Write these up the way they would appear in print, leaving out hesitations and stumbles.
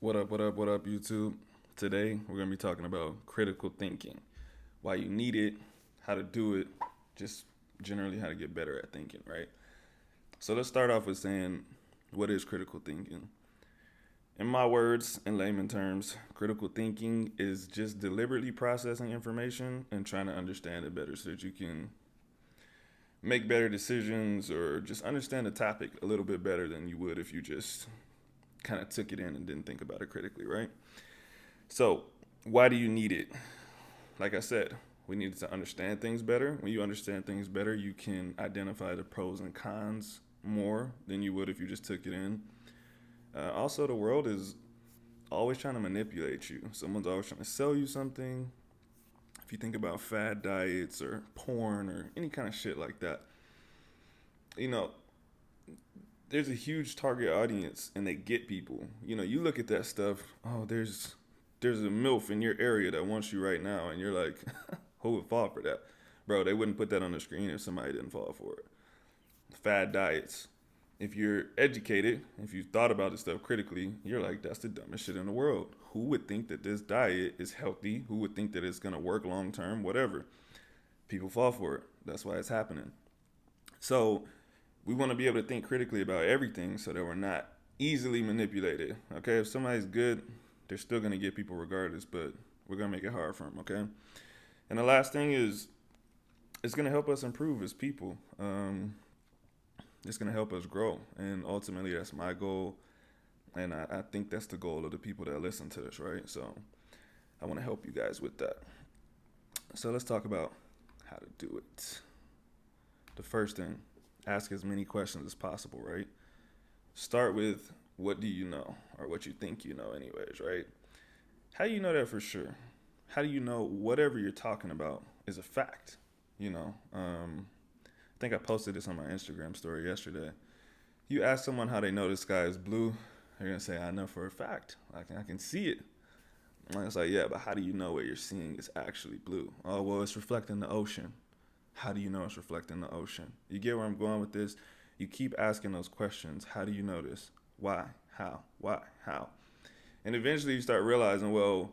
What up, YouTube? Today, we're going to be talking about critical thinking, why you need it, how to do it, just generally how to get better at thinking, right? So, let's start off with saying, what is critical thinking? In my words, in layman terms, critical thinking is just deliberately processing information and trying to understand it better so that you can make better decisions or just understand the topic a little bit better than you would if you just kind of took it in and didn't think about it critically, right? So, why do you need it? Like I said, we need to understand things better. When you understand things better, you can identify the pros and cons more than you would if you just took it in. Also, the world is always trying to manipulate you. Someone's always trying to sell you something. If you think about fad diets or porn or any kind of shit like that, you know, there's a huge target audience and they get people. You look at that stuff, oh, there's a MILF in your area that wants you right now, and you're like, who would fall for that? Bro, they wouldn't put that on the screen if somebody didn't fall for it. Fad diets. If you're educated, if you thought about this stuff critically, you're like, that's the dumbest shit in the world. Who would think that this diet is healthy? Who would think that it's gonna work long term? Whatever. People fall for it. That's why it's happening. So we want to be able to think critically about everything so that we're not easily manipulated. Okay, if somebody's good, they're still gonna get people regardless, but we're gonna make it hard for them. Okay, and the last thing is, it's gonna help us improve as people. It's gonna help us grow, and ultimately, that's my goal, and I think that's the goal of the people that listen to this, right? So I want to help you guys with that. So let's talk about how to do it. The first thing, ask as many questions as possible, right? Start with what do you know or what you think you know anyways, right? How do you know that for sure? How do you know whatever you're talking about is a fact? I think I posted this on my Instagram story yesterday. You ask someone how they know the sky is blue, they're gonna say, I know for a fact. I can see it. And it's like, yeah, but how do you know what you're seeing is actually blue? Oh, well, it's reflecting the ocean. How do you know it's reflecting the ocean? You get where I'm going with this? You keep asking those questions. How do you know this? Why? How? Why? How? And eventually you start realizing, well,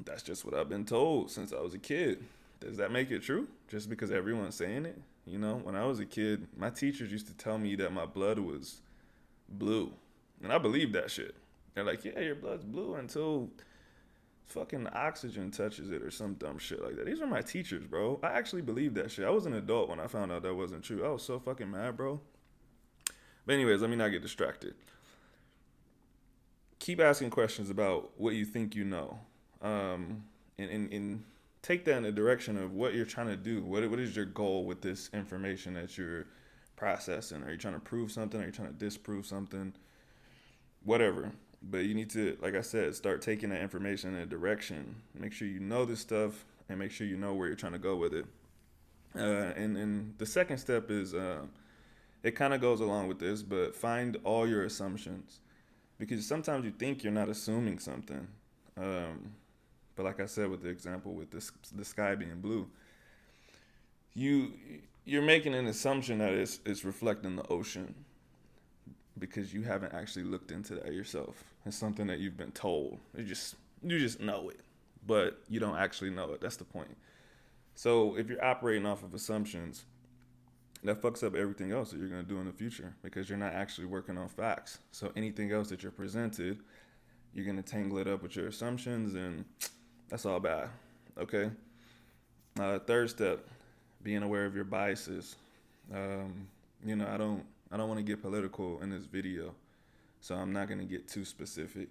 that's just what I've been told since I was a kid. Does that make it true? Just because everyone's saying it? When I was a kid, my teachers used to tell me that my blood was blue. And I believed that shit. They're like, yeah, your blood's blue until fucking oxygen touches it or some dumb shit like that. These are my teachers, bro. I actually believed that shit. I was an adult when I found out that wasn't true. I was so fucking mad, bro. But anyways, let me not get distracted. Keep asking questions about what you think you know. And take that in the direction of what you're trying to do. What is your goal with this information that you're processing? Are you trying to prove something? Are you trying to disprove something? Whatever. But you need to, like I said, start taking that information in a direction. Make sure you know this stuff and make sure you know where you're trying to go with it. And the second step is it kind of goes along with this, but find all your assumptions because sometimes you think you're not assuming something. But like I said with the example with the sky being blue, you you're making an assumption that it's reflecting the ocean because you haven't actually looked into that yourself. It's something that you've been told. You just know it, but you don't actually know it. That's the point. So if you're operating off of assumptions, that fucks up everything else that you're gonna do in the future because you're not actually working on facts. So anything else that you're presented, you're gonna tangle it up with your assumptions, and that's all bad. Okay. Third step, being aware of your biases. I don't want to get political in this video, so I'm not gonna get too specific.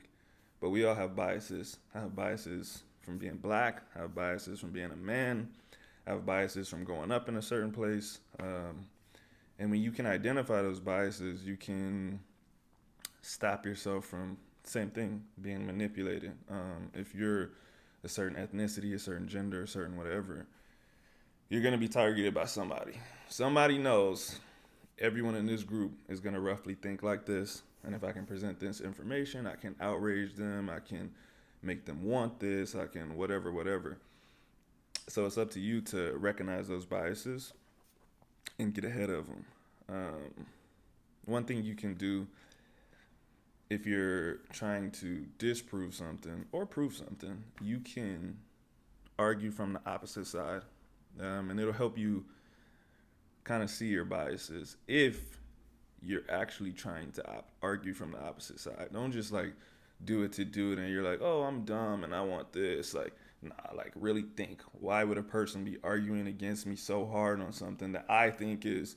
But we all have biases. I have biases from being black. I have biases from being a man. I have biases from growing up in a certain place. And when you can identify those biases, you can stop yourself from, same thing, being manipulated. If you're a certain ethnicity, a certain gender, a certain whatever, you're going to be targeted by somebody. Somebody knows everyone in this group is going to roughly think like this. And if I can present this information, I can outrage them. I can make them want this. I can whatever, whatever. So it's up to you to recognize those biases and get ahead of them. One thing you can do if you're trying to disprove something or prove something, you can argue from the opposite side, and it'll help you kind of see your biases if you're actually trying to argue from the opposite side. Don't just like do it to do it and you're like, oh, I'm dumb and I want this. Like, nah, like really think, why would a person be arguing against me so hard on something that I think is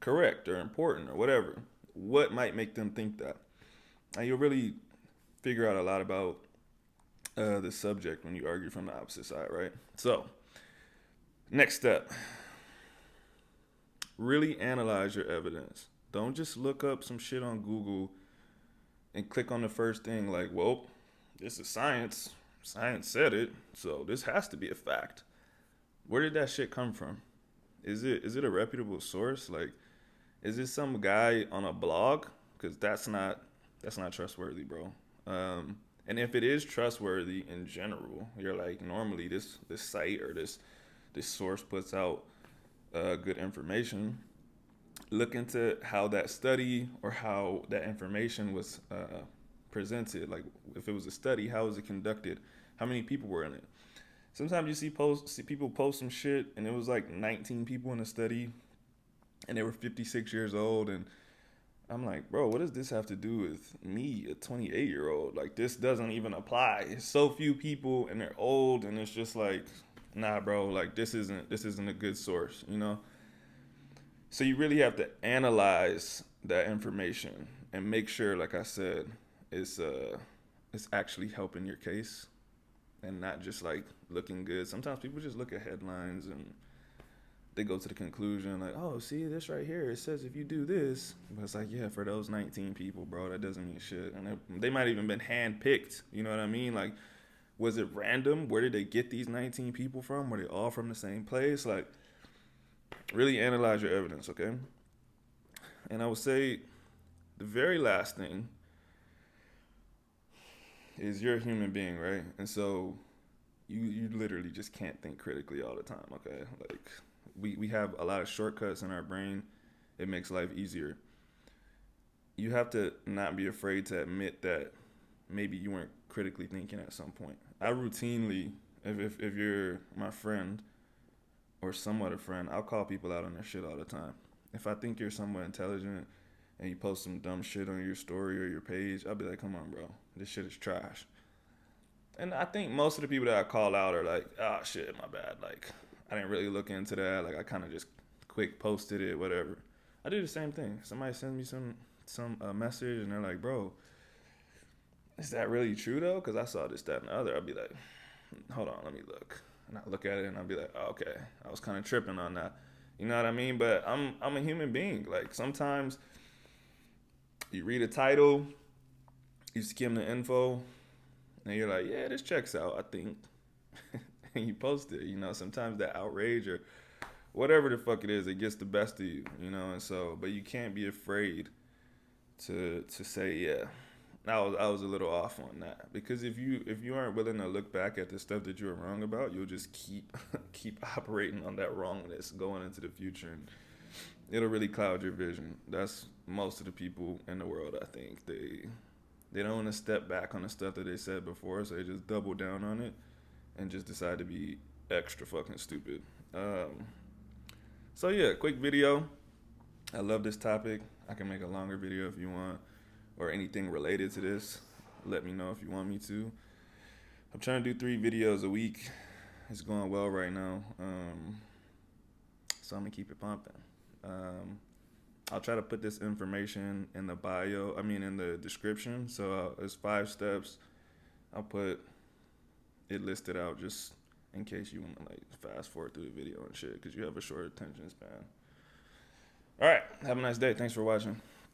correct or important or whatever? What might make them think that? And you'll really figure out a lot about the subject when you argue from the opposite side, right? So, next step, really analyze your evidence. Don't just look up some shit on Google and click on the first thing like, well, this is science. Science said it, so this has to be a fact. Where did that shit come from? Is it a reputable source? Like, is it some guy on a blog? Because that's not trustworthy, bro. And if it is trustworthy in general, you're like, normally this site or this source puts out good information. Look into how that study or how that information was presented. Like, if it was a study, how was it conducted? How many people were in it? Sometimes you see people post some shit, and it was like 19 people in the study, and they were 56 years old, and I'm like, bro, what does this have to do with me, a 28-year-old? Like, this doesn't even apply. It's so few people, and they're old, and it's just like, nah, bro. Like, this isn't a good source, you know. So you really have to analyze that information and make sure, like I said, it's actually helping your case and not just like looking good. Sometimes people just look at headlines and they go to the conclusion like, oh, see this right here, it says if you do this, but it's like, yeah, for those 19 people, bro, that doesn't mean shit. And they might even been handpicked, you know what I mean? Like, was it random? Where did they get these 19 people from? Were they all from the same place? Like, really analyze your evidence, okay? And I would say the very last thing is you're a human being, right? And so you literally just can't think critically all the time, okay? Like, we have a lot of shortcuts in our brain. It makes life easier. You have to not be afraid to admit that maybe you weren't critically thinking at some point. I routinely, if you're my friend or somewhat a friend, I'll call people out on their shit all the time. If I think you're somewhat intelligent and you post some dumb shit on your story or your page, I'll be like, come on, bro, this shit is trash. And I think most of the people that I call out are like, ah, shit, my bad. Like, I didn't really look into that. Like, I kind of just quick posted it, whatever. I do the same thing. Somebody sends me some message and they're like, bro, is that really true though? Because I saw this, that, and the other. I'll be like, hold on, let me look. And I look at it and I'll be like, oh, okay, I was kind of tripping on that. You know what I mean? But I'm a human being. Like, sometimes you read a title, you skim the info, and you're like, yeah, this checks out, I think. And you post it. You know, sometimes that outrage or whatever the fuck it is, it gets the best of you, you know. And so, but you can't be afraid to say, yeah, I was a little off on that. Because if you aren't willing to look back at the stuff that you were wrong about, you'll just keep operating on that wrongness going into the future, and it'll really cloud your vision. That's most of the people in the world. I think they don't want to step back on the stuff that they said before, so they just double down on it and just decide to be extra fucking stupid. So yeah, quick video. I love this topic. I can make a longer video if you want, or anything related to this. Let me know if you want me to. I'm trying to do 3 videos a week. It's going well right now. So I'm gonna keep it pumping. I'll try to put this information in the bio. In the description. So it's 5 steps. I'll put it listed out just in case you want to like fast forward through the video and shit, because you have a short attention span. All right. Have a nice day. Thanks for watching.